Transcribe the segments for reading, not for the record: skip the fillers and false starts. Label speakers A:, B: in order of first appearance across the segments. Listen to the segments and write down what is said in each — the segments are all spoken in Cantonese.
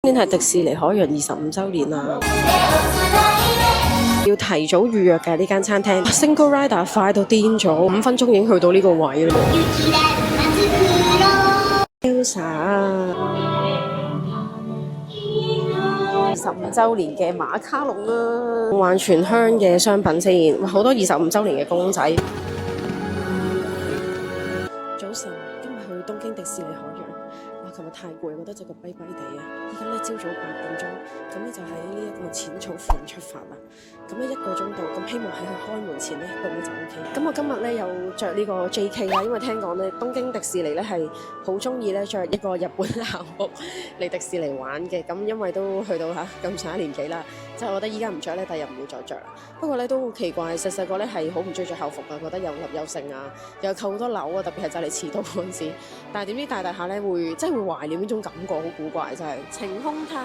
A: 今年係迪士尼海洋25週年啦，要提早預約嘅呢間餐廳。Single Rider 快到癲咗，5分鐘已經去到呢個位啦。Elsa 25週年嘅馬卡龍啦，環全香嘅商品先，好多25週年嘅公仔。早晨，今日去東京迪士尼海洋。哇！琴日太攰，覺得隻腳跛跛地啊！依家咧朝早8點鐘，咁咧就喺呢一個淺草附近出發啦。咁咧1個鐘度，咁希望喺佢開門前咧到就 OK。咁我今日咧又着呢個 JK 啦，因為聽講咧東京迪士尼咧係好中意咧着一個日本校服嚟迪士尼玩嘅。咁因為都去到咁上一年紀啦，即係我覺得依家唔着咧，第日唔會再着啦。不過咧都好奇怪，細細個咧係好唔中意着校服㗎，覺得又笠又剩啊，又扣好多鈕啊，特別係就嚟遲到嗰陣時。但係點知大大下咧會即係會懷念呢種感覺，好古怪真係。晴空塔，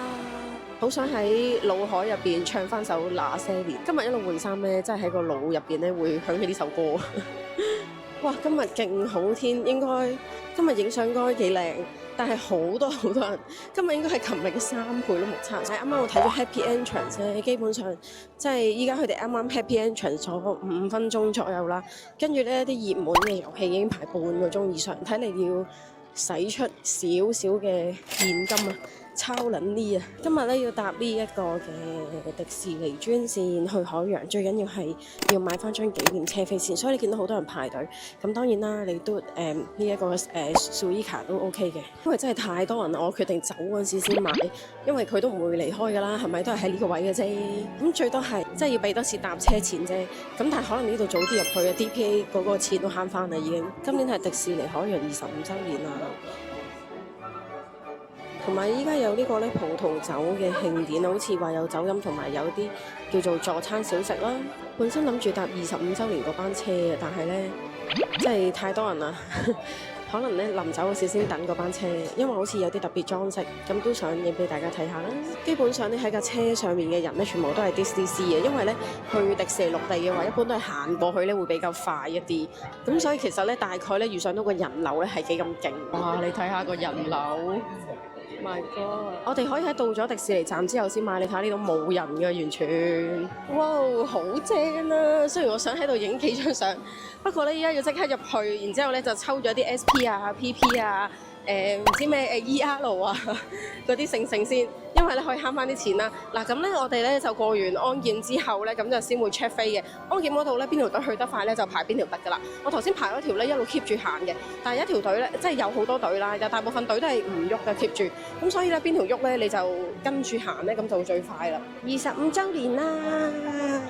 A: 好想喺腦海入邊唱翻首那些年。今日一路換衫咧，真係喺個腦入邊咧會響起呢首歌。哇！今日勁好天，應該今日影相應該幾靚，但係好多人。今日應該係琴日嘅3倍都目測。啱啱我睇咗 Happy Entrance 咧，基本上即係依家佢哋啱啱 Happy Entrance 咗5分鐘左右啦。跟住咧啲熱門嘅遊戲已經排半個鐘以上，睇嚟要使出少少嘅現金啊！超撚呢啊！今日咧要搭呢一個嘅迪士尼專線去海洋，最緊要係要買翻張紀念車飛先，所以你見到好多人排隊。咁當然啦，你都呢一個Suica 都 OK 嘅，因為真係太多人，我決定走嗰陣時先買，因為佢都唔會離開㗎啦，係咪都係喺呢個位嘅啫。咁最多係即係要俾多次搭車錢啫。咁但係可能呢度早啲入去啊 ，DPA 嗰個錢都慳翻啦已經。今年係迪士尼海洋25週年啦。同埋依家有呢個咧葡萄酒嘅慶典，好似話有酒飲同埋有啲叫做助餐小食啦。本身諗住搭25週年嗰班車嘅，但係咧真係太多人啦，可能咧臨走嗰時先等嗰班車，因為好似有啲特別裝飾，咁都想影俾大家睇下啦。基本上咧喺架車上面嘅人咧，全部都係 Disney 嘅，因為咧去迪士尼陸地嘅話，一般都係行過去咧會比較快一啲。咁所以其實咧大概咧遇上到個人流咧係幾咁勁。哇！你睇下個人流。My God！ 我哋可以喺到咗迪士尼站之後先買，你睇下呢度冇人嘅完全，哇，好正啊！雖然我想喺度影幾張相，不過咧依家要即刻入去，然之後咧就抽咗啲 SP 啊、PP 啊、唔知咩ER 啊嗰啲剩先，因為咧可以慳翻啲錢啦。嗱咁咧我哋咧就過完安檢之後咧，咁就先會 check 飛嘅。安檢嗰度咧邊條隊去得快咧就排邊條得㗎啦。我頭先排嗰條咧一路 keep 住行嘅，但係一條隊咧即係有好多隊啦，有大部分隊都係唔喐嘅 keep 住。咁所以咧邊條喐咧你就跟住行咧，咁就會最快啦。25週年啦！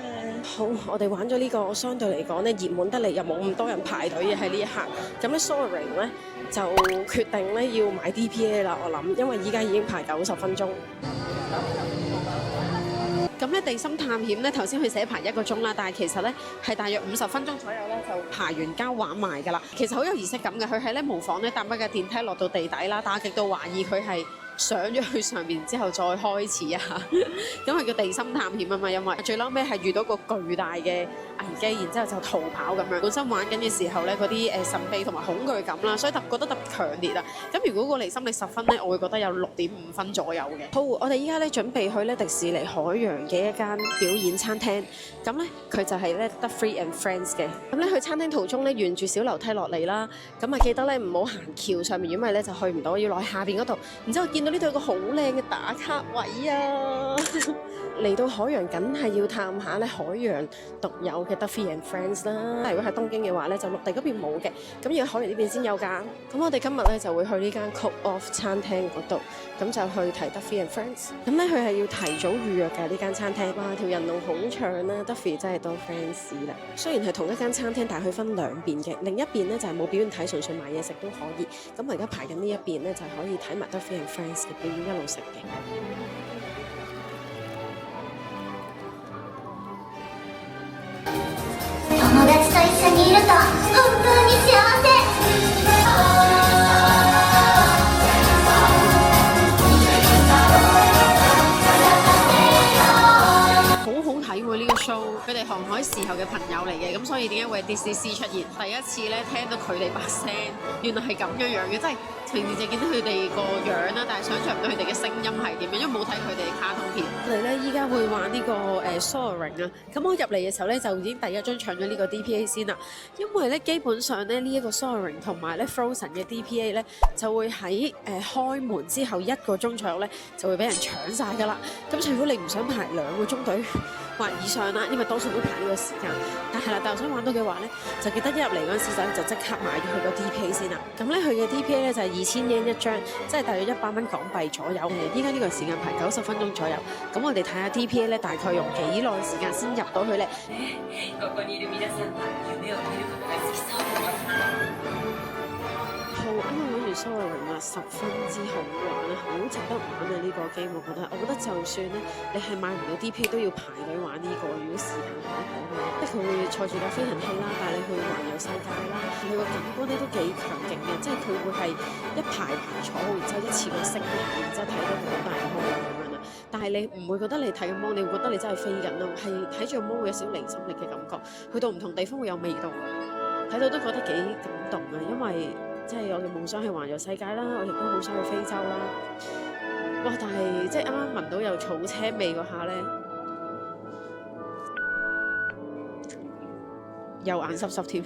A: 好，我哋玩咗呢個相對嚟講咧熱門得嚟，又冇咁多人排隊嘅喺呢一刻。咁咧 Soaring 咧就決定咧要買 DPA 啦，我諗，因為依家已經排90分鐘。咁咧地心探險咧頭先佢寫排1個鐘啦，但係其實咧係大約50分鐘左右咧就排完交玩埋㗎啦。其實好有儀式感嘅，佢係咧模仿咧搭一架電梯落到地底啦，但係極度懷疑佢係上咗去上面之後再開始啊，咁係叫地心探險啊嘛，因為最嬲尾係遇到個巨大嘅危機，然之後就逃跑咁樣。本身玩緊嘅時候咧，嗰啲神秘同埋恐懼感啦，所以覺得特別強烈啊。咁如果個離心力10分咧，我會覺得有6.5分左右嘅。好，我哋依家咧準備去咧迪士尼海洋嘅一間表演餐廳，咁咧佢就係咧得 Free and Friends 嘅。咁咧去餐廳途中咧沿住小樓梯落嚟啦，咁啊記得咧唔好行橋上面，因為咧就去唔到，要落去下邊嗰度。然之後見到呢度有個好靚嘅打卡位啊！嚟到海洋梗係要探下咧海洋獨有嘅 Duffy and Friends 啦。如果喺東京嘅話咧，就陸地嗰邊冇嘅，咁要海洋呢邊先有㗎。咁我哋今日咧就會去呢間 Cook Off 餐廳嗰度，咁就去睇 Duffy and Friends。咁咧佢係要提早預約嘅呢間餐廳。哇，條人龍好長啦 ，Duffy 真係多 fans 啦。雖然係同一間餐廳，但係佢分兩邊嘅，另一邊咧就係冇表演睇，純粹買嘢食都可以。咁我而家排緊呢一邊咧，就係可以睇埋 Duffy and Friends 嘅表演一路食嘅。友達と一緒にいると本當に幸せ。好好睇喎呢個 show，佢哋
B: 哋航海時候嘅朋友嚟嘅，咁所以點解會係 DCC 出現？第一次咧聽到佢哋把聲，原來係咁樣樣嘅，即係平時就見到佢哋個樣啦，但係想像唔到佢哋嘅聲音係點樣，因為冇睇佢哋嘅卡通片。
A: 我哋咧依家會玩呢個Soaring 啊，咁我入嚟嘅時候咧就已經第一張搶咗呢個 DPA 先啦，因為咧基本上咧呢一個 Soaring 同埋咧 Frozen 嘅 DPA 咧就會喺開門之後1個鐘左右咧就會俾人搶晒㗎啦。咁除非你唔想排2個鐘隊或以上啦，因為多數都排呢個時間。但係啦，但係想玩到嘅話咧，就記得一入嚟嗰陣時就即刻買咗佢個 DPA 先啦。咁咧佢嘅 DPA 咧就係2000 yen 一張，即係大約100蚊港幣左右。依家呢個時間排90分鐘左右。咁我哋睇下 DPA 咧大概用幾耐時間先入到去咧？好，啱啱玩完 Soaring 啦，10分之好玩啦，好值得玩啊！呢個 game 我覺得就算咧你係買唔到 DPA 都要排隊玩呢個，如果時間可以嘅話，即係佢會坐住架飛行器啦，帶你去環遊世界啦，佢個感官咧都幾強勁嘅，即係佢會係一排排坐，然之後一次過升下，然之後睇到好大嘅芒咁樣啦。但係你唔會覺得你睇個芒，你會覺得你真係飛緊咯，係睇住個芒會有少少離心力嘅感覺，去到唔同地方會有味道，睇到都覺得幾感動啊，因為即係我嘅夢想係環遊世界啦，我亦都好想去非洲啦。哇！但係即係啱啱聞到有草車味嗰下咧，又眼濕濕添。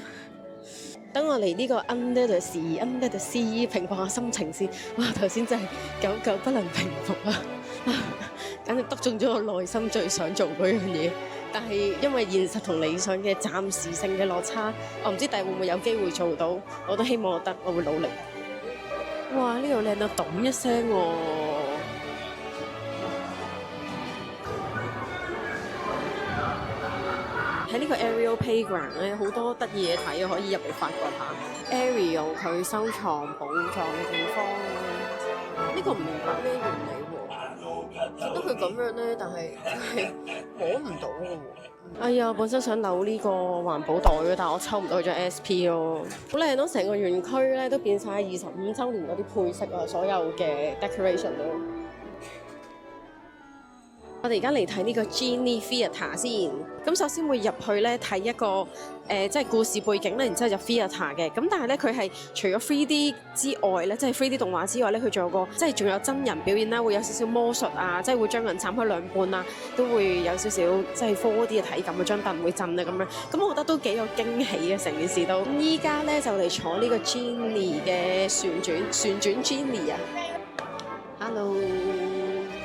A: 等我嚟呢個 Under the Sea 平復下心情先。哇！頭先真係久久不能平復啊！簡直篤中咗我內心最想做嗰樣嘢。但係因為現實同理想嘅暫時性嘅落差，我唔知第日會唔會有機會做到。我都希望我得，我會努力。哇！呢度靚到咚一聲喎！喺呢個 Ariel Playground 咧，好多得意嘢睇，可以入嚟發掘下 Ariel 佢收藏寶藏嘅地方。呢個唔明白咩原理喎？見到佢咁樣咧，但係真係摸唔到嘅喎。哎呀，本身想扭呢個環保袋嘅，但係我抽唔到佢張 SP 咯。好靚咯，成個園區咧都變晒25週年嗰啲配飾啊，所有嘅 decoration 都。我哋而家嚟睇呢個 Genie Theatre 先。咁首先會入去咧睇一個即係故事背景咧，然之後入 Theatre 嘅。咁但係咧佢係除咗 3D 之外咧，即係 3D 動畫之外咧，佢仲有個即係仲有真人表演啦，會有少少魔術啊，即係會將人斬開兩半啊，都會有少少即係 4D 嘅體感，張凳會震啊咁樣。咁我覺得都幾有驚喜嘅成件事都。咁依家咧就嚟坐呢個 Genie 嘅旋轉 Genie 啊。Hello。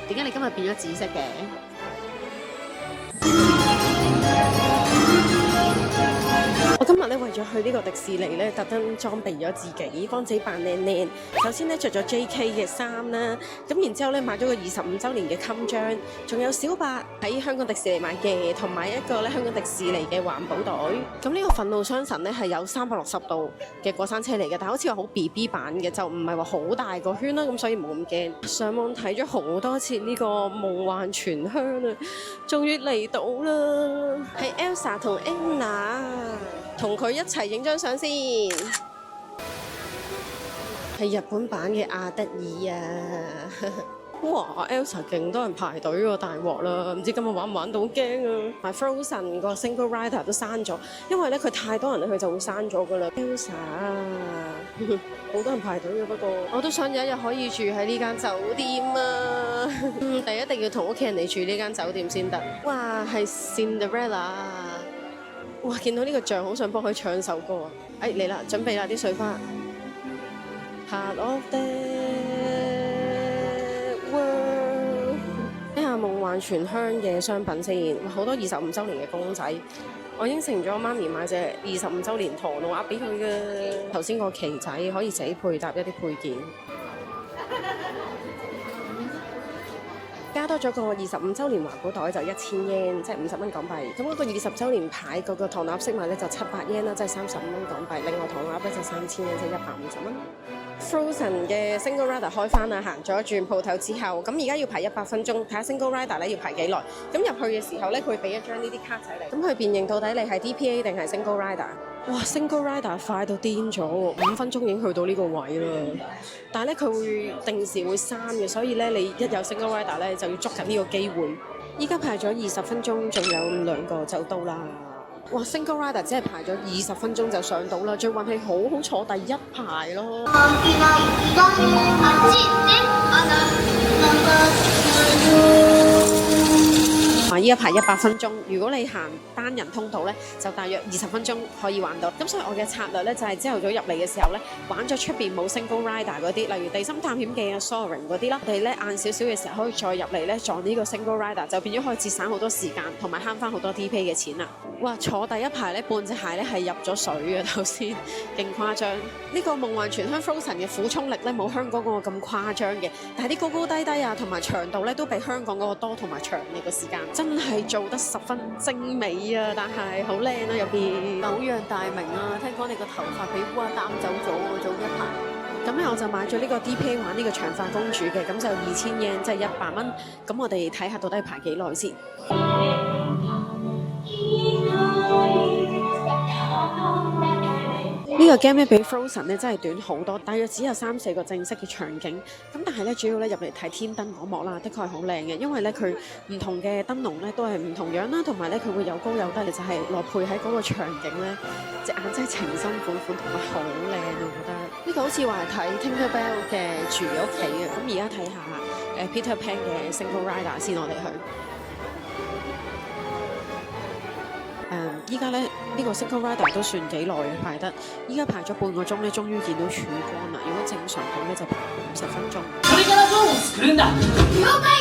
A: 點解你今日變咗紫色嘅？我今日咧為咗去呢個迪士尼咧，特登裝備咗自己，幫自己扮靚靚。首先咧着咗 JK 嘅衫啦，咁然之後咧買咗個25週年嘅襟章，仲有小白喺香港迪士尼買嘅，同埋一個咧香港迪士尼嘅環保袋。咁呢個憤怒雙神咧係有360度嘅過山車嚟嘅，但係好似話好 BB 版嘅，就唔係話好大個圈啦，咁所以冇咁驚。上網睇咗好多次呢個夢幻泉鄉啊，終於嚟到啦！係 Elsa 同 Anna。同佢一齊影張相先，係日本版嘅阿德爾啊！哇 ，Elsa 勁多人排隊喎，大鑊啦！唔知今日玩唔玩到，驚啊！埋 Frozen 個 Single Rider 都刪咗，因為咧佢太多人咧，佢就會刪咗噶啦。Elsa 好多人排隊嘅，不過我都想有一日可以住喺呢間酒店啊！但一定要同屋企人嚟住呢間酒店先得。哇，係 Cinderella！哇！見到呢個像，好想幫佢唱首歌啊！哎，嚟啦，準備啦啲水花。Part of the world。睇下夢幻泉鄉嘅商品先，好多25週年嘅公仔。我應承咗媽咪買隻25週年唐老鴨俾佢嘅。頭先個旗仔可以自己配搭一啲配件。加多咗個25週年環保袋就1000 yen，即係50蚊港幣。咁嗰個20週年牌嗰個唐老鴨飾物咧就700 yen 啦，即係35蚊港幣。另外唐老鴨咧就3000 yen，即係150蚊。Frozen 嘅 Single Rider 開翻啦，行咗一轉鋪頭之後，咁而家要排100分鐘，睇下 Single Rider 咧要排幾耐。咁入去嘅時候咧，佢會俾一張呢啲卡仔嚟，咁佢辨認到底你係 DPA 定係 Single Rider。哇 ，Single Rider 快到癲咗喎，5分鐘已經去到呢個位啦。但係咧佢會定時會刪嘅，所以咧你一有 Single Rider 咧就要捉緊呢個機會。依家排咗20分鐘，仲有2個就到啦。哇 ！Single Rider 只係排咗20分鐘就上到啦，最運氣好坐第一排咯。依家排100分鐘，如果你行單人通道咧，就大約20分鐘可以玩到。咁所以我嘅策略咧就係朝頭早入嚟嘅時候咧，玩咗出邊冇 Single Rider 嗰啲，例如地心探險記啊、Soaring 嗰啲啦。我哋咧晏少少嘅時候可以再入嚟咧撞呢個 Single Rider，就變咗可以節省好多時間，同埋慳翻好多 DP 嘅錢啦。哇！坐第一排咧，半隻鞋咧係入咗水嘅頭先，勁誇張。呢個夢幻全香 Frozen 嘅俯衝力咧冇香港嗰個咁誇張嘅，但係啲高高低低啊同埋長度咧都比香港嗰個多同埋長嘅個時間。真係做得十分精美啊！但係好靚啊入邊。
B: 久仰大名啊！聽講你個頭髮俾烏鴉擔走咗喎，早一排。
A: 咁咧我就買咗呢個 DPA 玩呢個長髮公主嘅，咁就2000 yen，即係100蚊。咁我哋睇下到底排幾耐先。呢個 game 咧比 Frozen 咧真係短好多，大約只有3-4個正式嘅場景。咁但係咧主要咧入嚟睇天燈嗰幕啦，的確係好靚嘅，因為咧佢唔同嘅燈籠咧都係唔同樣啦，同埋咧佢會有高有低，就係羅佩喺嗰個場景咧隻眼真係情深款款，同埋好靚啊！我覺得呢個好似話係睇 Tinkerbell 嘅住屋企嘅。咁而家睇下Peter Pan 嘅 Single Rider 先，我哋去。依家咧呢個 Single Rider 都算幾耐排得，依家排咗半個鐘咧，終於見到曙光啦！如果正常到咧就排50分鐘。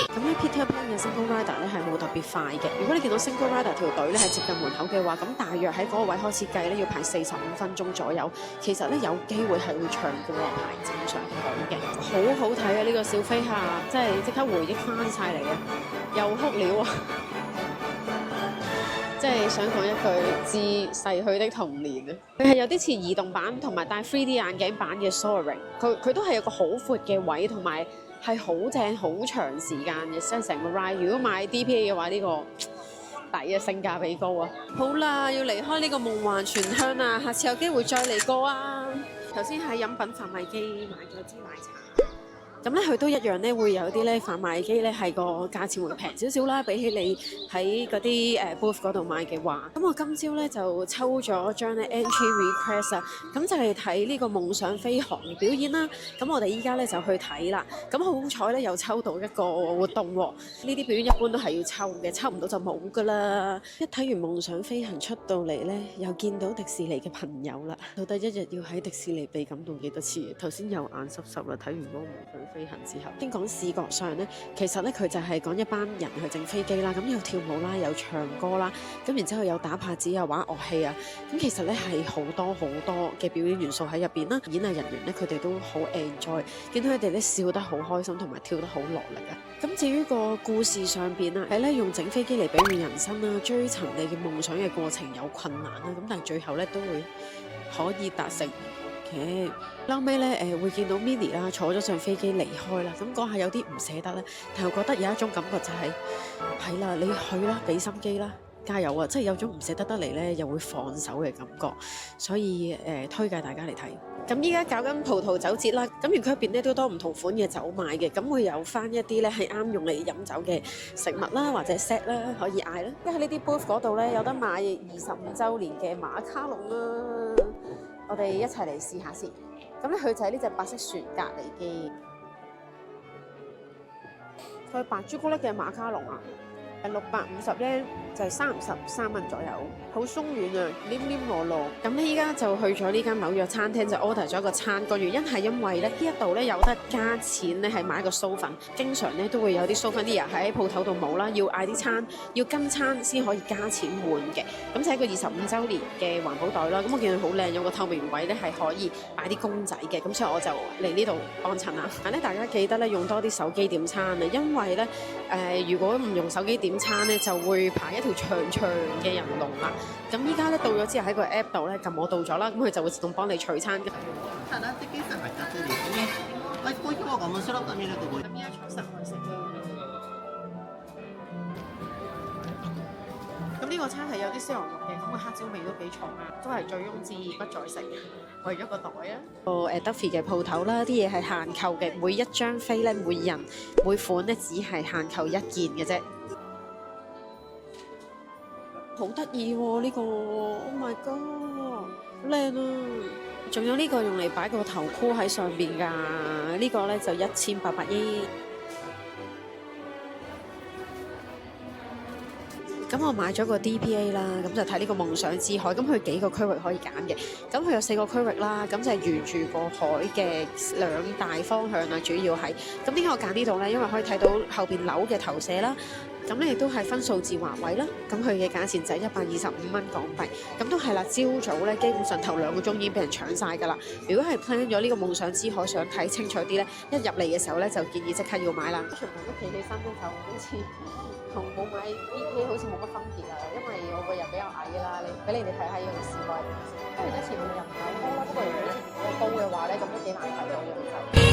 A: 咁咧 Peter Pan 嘅 Single Rider 咧係冇特別快嘅。如果你見到 Single Rider 條隊咧係接近門口嘅話，咁大約喺嗰個位開始計咧要排45分鐘左右。其實咧有機會係會長過排正常隊嘅。好好睇啊！呢個小飛俠真係即刻回憶翻晒嚟嘅，又哭了啊！即係想講一句致逝去的童年啊！佢係有啲似移動版同埋戴 3D 眼鏡版嘅 Soaring， 佢都係有個好闊嘅位，同埋係好正好長時間嘅，即係成個 ride。如果買 DPA 嘅話，呢個抵啊，性價比高啊！好啦，要離開呢個夢幻全香啦，下次有機會再嚟過啊！頭先喺飲品販賣機買咗支奶茶。咁咧佢都一樣咧，會有啲咧販賣機咧係個價錢會平少少啦，比起你喺嗰啲booth 嗰度買嘅話。咁我今朝咧就抽咗張咧 entry request 啊，咁就係睇呢個夢想飛航嘅表演啦。咁我哋依家咧就去睇啦。咁好彩咧又抽到一個活動喎。呢啲表演一般都係要抽嘅，抽唔到就冇噶啦。一睇完夢想飛行出到嚟咧，又見到迪士尼嘅朋友啦。到底一日要喺迪士尼被感動幾多次？頭先又眼濕濕啦，睇完嗰個夢想飛行之後，先講視覺上咧，其實咧佢就係講一班人去整飛機啦，咁有跳舞啦，有唱歌啦，咁然之後有打拍子啊，玩樂器啊，咁其實咧係好多嘅表演元素喺入邊啦。演藝人員咧佢哋都好 enjoy， 見到佢哋咧笑得好開心，同埋跳得好落力啊。咁至於個故事上邊啊，係咧用整飛機嚟比喻人生啦，追尋你嘅夢想嘅過程有困難啦，咁但係最後咧都會可以達成。後尾咧會見到 Minnie 啦，坐咗上飛機離開啦，咁嗰下有啲唔捨得咧，但係覺得有一種感覺就係啦，你去啦，俾心機啦，加油啊！即係有種唔捨得得嚟咧，又會放手嘅感覺，所以推介大家嚟睇。咁依家搞緊葡萄酒節啦，咁園區入邊咧都多唔同款嘅酒賣嘅，咁會有翻一啲咧係啱用嚟飲酒嘅食物啦，或者 set 啦，可以嗌啦。因為喺呢啲 booth 嗰度咧有得買25週年嘅馬卡龍啦。我哋一齊嚟試下先。咁咧，佢就係呢隻白色船格嚟嘅。佢白朱古力嘅馬卡龍啊，650 yen 就係33蚊左右，好鬆軟啊，黏黏糯糯。咁咧依家就去咗呢間紐約餐廳就 order 咗一個餐，個原因係因為咧呢一度咧有得加錢咧係買個酥粉，經常咧都會有啲酥粉啲人喺鋪頭度冇啦，要嗌啲餐要跟餐先可以加錢換嘅。咁就係一個25週年嘅環保袋啦。咁我見佢好靚，有個透明位咧係可以擺啲公仔嘅，咁所以我就嚟呢度幫襯啦。但咧大家記得咧用多啲手機點餐啊，因為咧如果唔用手機點餐咧就會排一條長嘅人龍啦。咁依家咧到咗之後喺個 app 度咧撳我到咗啦，咁佢就會自動幫你取餐嘅。咁依家坐實去食啦。咁呢個餐係有啲燒牛肉嘅，咁個黑椒味都幾重啊，都係醉翁之意不在食嘅，為咗個袋啊。Duffy 嘅鋪頭啦，啲嘢係限購嘅，每一張飛咧，每人每款咧只係限購1件嘅啫。好得意喎呢個 ，Oh my god，靚啊！仲有呢個用嚟擺個頭箍喺上邊㗎，呢個呢就1800 yen。咁我買咗個 DPA 啦，咁就睇呢個夢想之海，咁佢幾個區域可以揀嘅，咁佢有4個區域啦，咁就係沿住個海嘅2大方向啦，主要係，咁點解我揀呢度呢？因為可以睇到後邊樓嘅投射啦，咁咧亦都係分數字劃位啦，咁佢嘅價錢就係125蚊港幣，咁都係啦，朝早咧基本上頭2個鐘已經俾人搶晒㗎啦。如果係 plan 咗呢個夢想之海想睇清楚啲咧，一入嚟嘅時候咧就建議即刻要買啦。全部都企起身咧就好似同冇買 DPA 好似冇乜分別啊，因為我個人比較矮啦，俾你哋睇下呢個視覺。跟住之前面又唔夠高啦，不過如果好似我高嘅話咧，咁都幾難睇到嘅其實。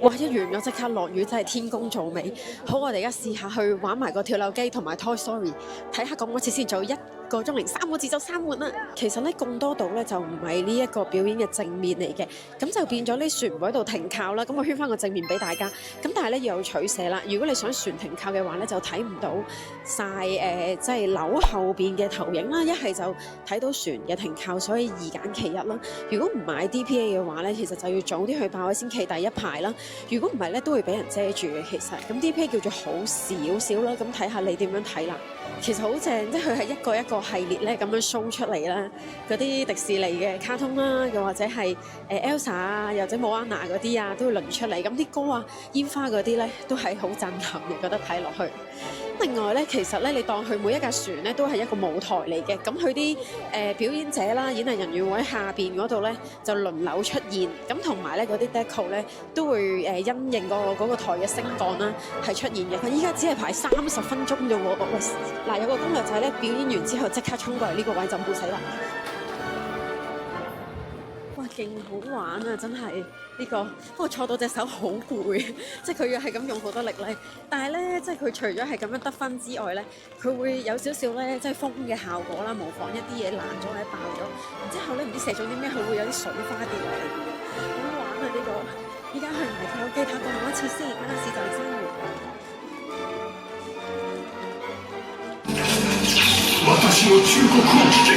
A: 哇！一完咗即刻落雨，真係天公造美。好，我哋而家試下去玩埋個跳樓機同埋 Toy Story， 睇下講多次先，做1個鐘零3個字就閂門啦。其實咧，咁多度咧就唔係呢一個表演嘅正面嚟嘅，咁就變咗啲船唔喺度停靠啦。咁我圈翻個正面俾大家。咁但係咧要有取捨啦。如果你想船停靠嘅話咧，就睇唔到晒即係樓後邊嘅投影啦。一係就睇到船嘅停靠，所以2揀其一啦。如果唔買 DPA 嘅話咧，其實就要早啲去爆位先企第一排啦。如果唔係咧，都會俾人遮住嘅。其實咁 DPA 叫做好少少啦。咁睇下你點樣睇啦。其實好正，即係佢係一個一個系列咧咁樣 show 出嚟啦，嗰啲迪士尼嘅卡通啦，又或者係Elsa 啊，又或者 Moana 嗰啲啊，都會輪出嚟。咁啲歌啊、煙花嗰啲咧，都係好震撼嘅，覺得睇落去。另外咧，其實咧，你當佢每一架船咧都係一個舞台嚟嘅，咁佢啲表演者啦、演藝人員會喺下邊嗰度咧就輪流出現，咁同埋咧嗰啲 deco 咧都會因應嗰個台嘅升降啦係出現嘅。佢依家只係排30分鐘啫喎，喂！嗱，有個攻略就係咧，表演完之後即刻衝過嚟呢個位就唔會死啦。哇，勁好玩啊！真係呢個，不過坐到隻手好攰，即係佢要係咁用好多力咧。但係咧，即係佢除咗係咁樣得分之外咧，佢會有少少咧，即係風嘅效果啦，模仿一啲嘢爛咗或者爆咗，然之後咧唔知射中啲咩，佢會有啲水花跌落嚟嘅，好好玩啊！呢個，依家去埋跳樓機睇過一次先，啱啱試就係生活。私の忠告を聞け。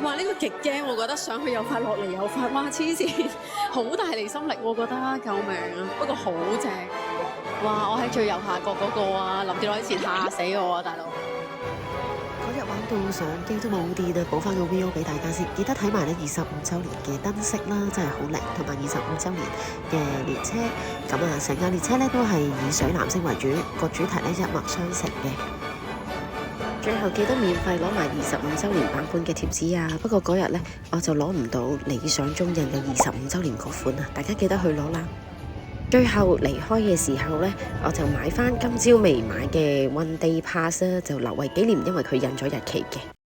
A: 哇！呢個極驚，我覺得上去又快落嚟又快，哇！黐線，好大離心力，我覺得救命啊！不過好正，哇！我喺最右下角嗰個啊，臨跌落之前嚇死我啊，大佬！
C: 嗰日玩到相機都冇電啊，補翻個 VO 俾大家先。記得睇埋咧25週年嘅燈飾啦，真係好靚，同埋25週年嘅列車。咁啊，成架列車咧都係以水藍色為主，個主題咧一脈相承嘅。最後記得免費攞埋25週年版本嘅貼紙啊！不過嗰日咧我就攞唔到理想中印嘅25週年嗰款啊，大家記得去攞啦。最後離開嘅時候呢，我就買翻今朝未買嘅 One Day Pass 啦，就留為紀念，因為佢印咗日期嘅。